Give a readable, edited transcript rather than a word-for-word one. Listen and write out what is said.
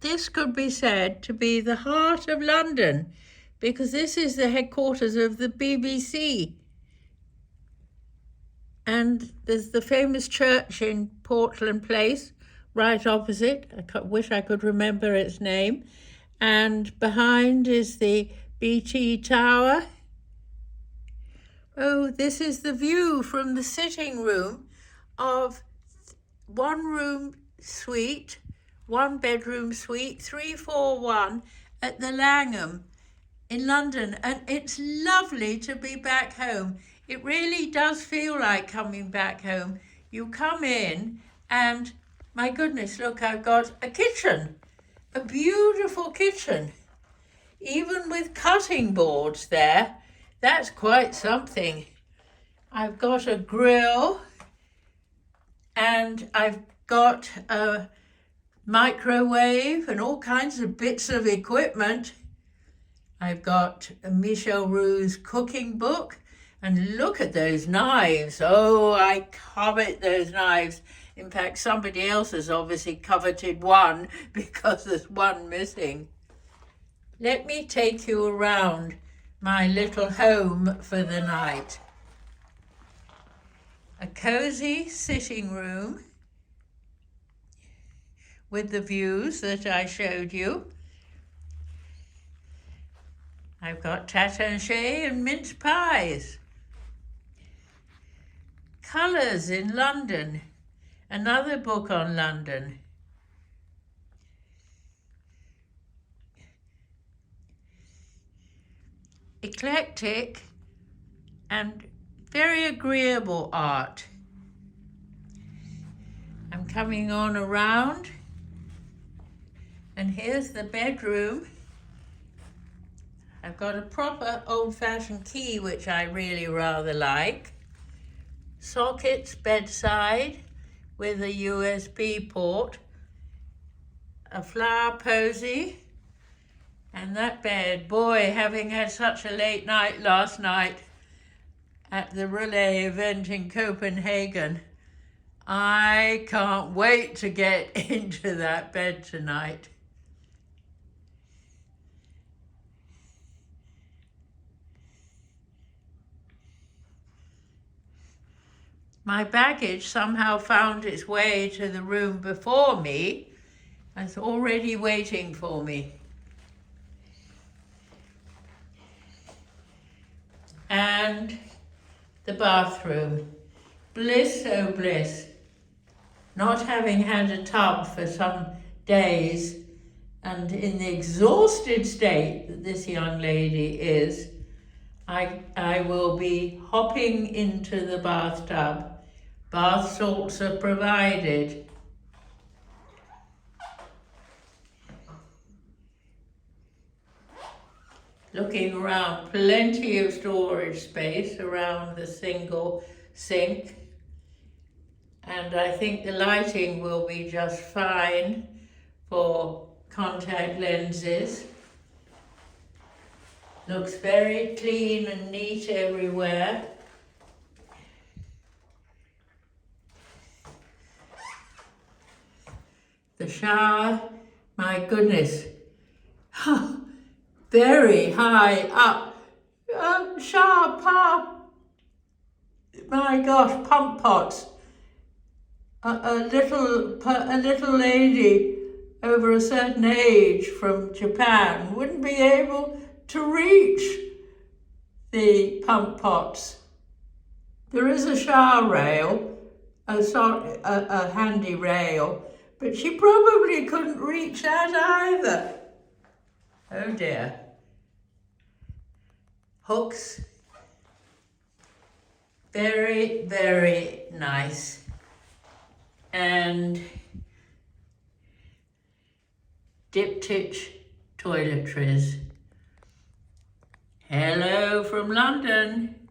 this could be said to be the heart of London, because this is the headquarters of the BBC. And there's the famous church in Portland Place, right opposite. I wish I could remember its name. And behind is the BT Tower. Oh, this is the view from the sitting room of one bedroom suite, 341 at the Langham in London. And it's lovely to be back home. It really does feel like coming back home. You come in and, my goodness, look, I've got a kitchen, a beautiful kitchen, even with cutting boards there. That's quite something. I've got a grill and I've got a microwave and all kinds of bits of equipment. I've got a Michel Roux's cooking book, and look at those knives. Oh, I covet those knives. In fact, somebody else has obviously coveted one because there's one missing. Let me take you around my little home for the night. A cozy sitting room with the views that I showed you. I've got tatin and mince pies. Colours in London, another book on London. Eclectic and very agreeable art. I'm coming on around, and here's the bedroom. I've got a proper old-fashioned key, which I really rather like. Sockets bedside with a USB port, a flower posy, and that bed, boy, having had such a late night last night at the relay event in Copenhagen, I can't wait to get into that bed tonight. My baggage somehow found its way to the room before me and it's already waiting for me. And the bathroom. Bliss, oh bliss. Not having had a tub for some days, and in the exhausted state that this young lady is, I will be hopping into the bathtub. Bath salts are provided. Looking around, plenty of storage space around the single sink. And I think the lighting will be just fine for contact lenses. Looks very clean and neat everywhere. The shower, my goodness, very high up. Shower pump, my gosh, pump pots. A little lady over a certain age from Japan wouldn't be able to reach the pump pots. There is a shower rail, a handy rail, but she probably couldn't reach that either. Oh dear. Hooks. Very, very nice. And diptych toiletries. Hello from London.